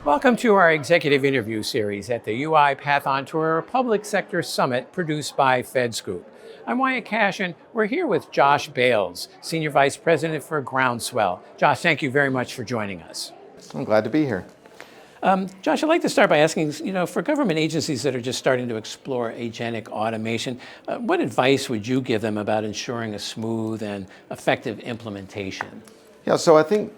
Welcome to our executive interview series at the UiPath On Tour Public Sector Summit produced by Feds Group. I'm Wyatt Cash, and we're here with Josh Bales, Senior Vice President for Groundswell. Josh, thank you very much for joining us. I'm glad to be here. Josh, I'd like to start by asking, for government agencies that are just starting to explore agentic automation, what advice would you give them about ensuring a smooth and effective implementation? Yeah, so I think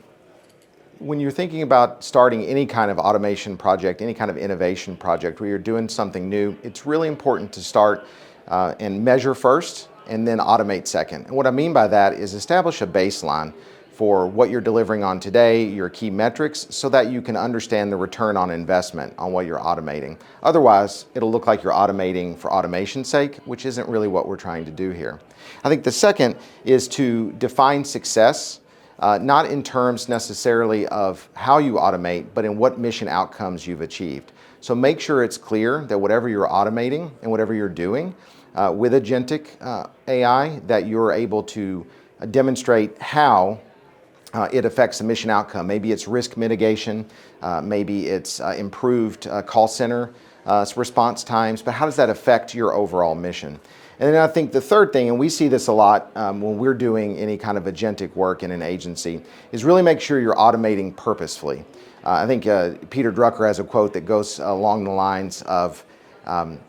when you're thinking about starting any kind of automation project, any kind of innovation project where you're doing something new, it's really important to start and measure first and then automate second. And what I mean by that is establish a baseline for what you're delivering on today, your key metrics, so that you can understand the return on investment on what you're automating. Otherwise, it'll look like you're automating for automation's sake, which isn't really what we're trying to do here. I think the second is to define success, not in terms necessarily of how you automate, but in what mission outcomes you've achieved. So make sure it's clear that whatever you're automating and whatever you're doing with agentic AI, that you're able to demonstrate how it affects the mission outcome. Maybe it's risk mitigation, maybe it's improved call center response times, but how does that affect your overall mission? And then I think the third thing, and we see this a lot when we're doing any kind of agentic work in an agency, is really make sure you're automating purposefully. I think Peter Drucker has a quote that goes along the lines of,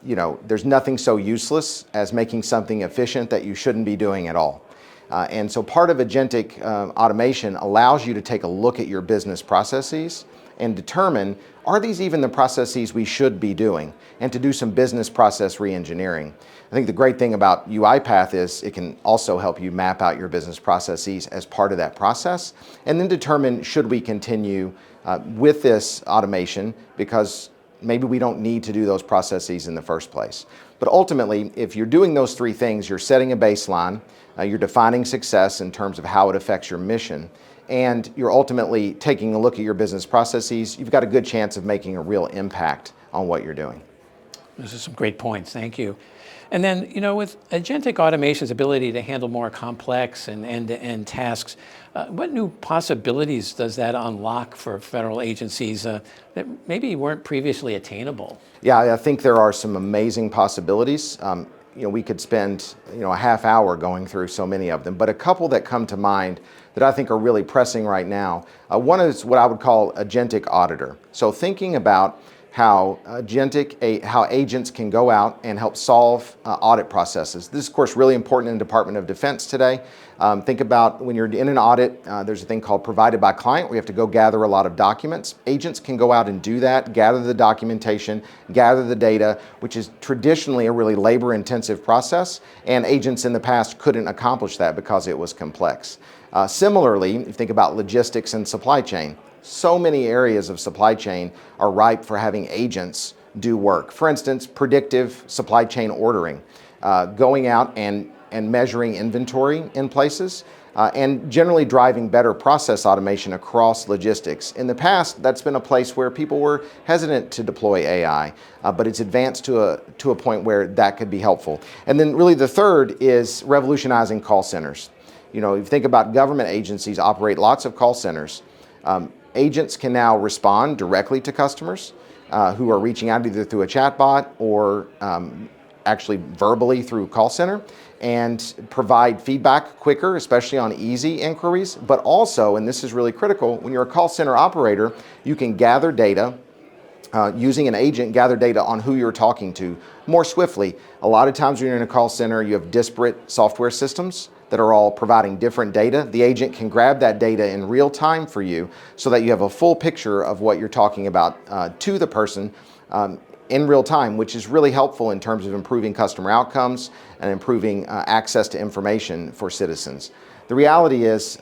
there's nothing so useless as making something efficient that you shouldn't be doing at all. And so part of agentic automation allows you to take a look at your business processes and determine, are these even the processes we should be doing? And to do some business process re-engineering. I think the great thing about UiPath is it can also help you map out your business processes as part of that process, and then determine, should we continue with this automation, because maybe we don't need to do those processes in the first place. But ultimately, if you're doing those three things, you're setting a baseline, you're defining success in terms of how it affects your mission, and you're ultimately taking a look at your business processes, you've got a good chance of making a real impact on what you're doing. Those are some great points, thank you. And then, with agentic automation's ability to handle more complex and end-to-end tasks, what new possibilities does that unlock for federal agencies that maybe weren't previously attainable? Yeah, I think there are some amazing possibilities. We could spend a half hour going through so many of them, but a couple that come to mind that I think are really pressing right now. One is what I would call agentic auditor. So thinking about how agents can go out and help solve audit processes. This is, of course, really important in the Department of Defense today. Think about when you're in an audit, there's a thing called provided by client. We have to go gather a lot of documents. Agents can go out and do that, gather the documentation, gather the data, which is traditionally a really labor-intensive process, and agents in the past couldn't accomplish that because it was complex. Similarly, if you think about logistics and supply chain, so many areas of supply chain are ripe for having agents do work. For instance, predictive supply chain ordering, going out and measuring inventory in places, and generally driving better process automation across logistics. In the past, that's been a place where people were hesitant to deploy AI, but it's advanced to a point where that could be helpful. And then really the third is revolutionizing call centers. If you think about government agencies operate lots of call centers. Agents can now respond directly to customers who are reaching out either through a chatbot or actually verbally through call center, and provide feedback quicker, especially on easy inquiries. But also, and this is really critical, when you're a call center operator, you can gather data, using an agent, gather data on who you're talking to more swiftly. A lot of times when you're in a call center, you have disparate software systems that are all providing different data. The agent can grab that data in real time for you so that you have a full picture of what you're talking about to the person in real time, which is really helpful in terms of improving customer outcomes and improving access to information for citizens. The reality is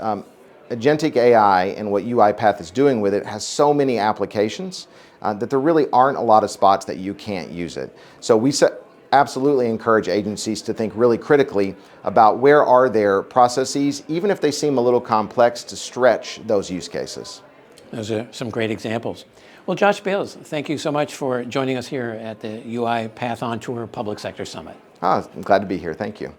agentic AI and what UiPath is doing with it has so many applications that there really aren't a lot of spots that you can't use it. So we absolutely encourage agencies to think really critically about where are their processes, even if they seem a little complex, to stretch those use cases. Those are some great examples. Well, Josh Bales, thank you so much for joining us here at the UiPath On Tour Public Sector Summit. I'm glad to be here. Thank you.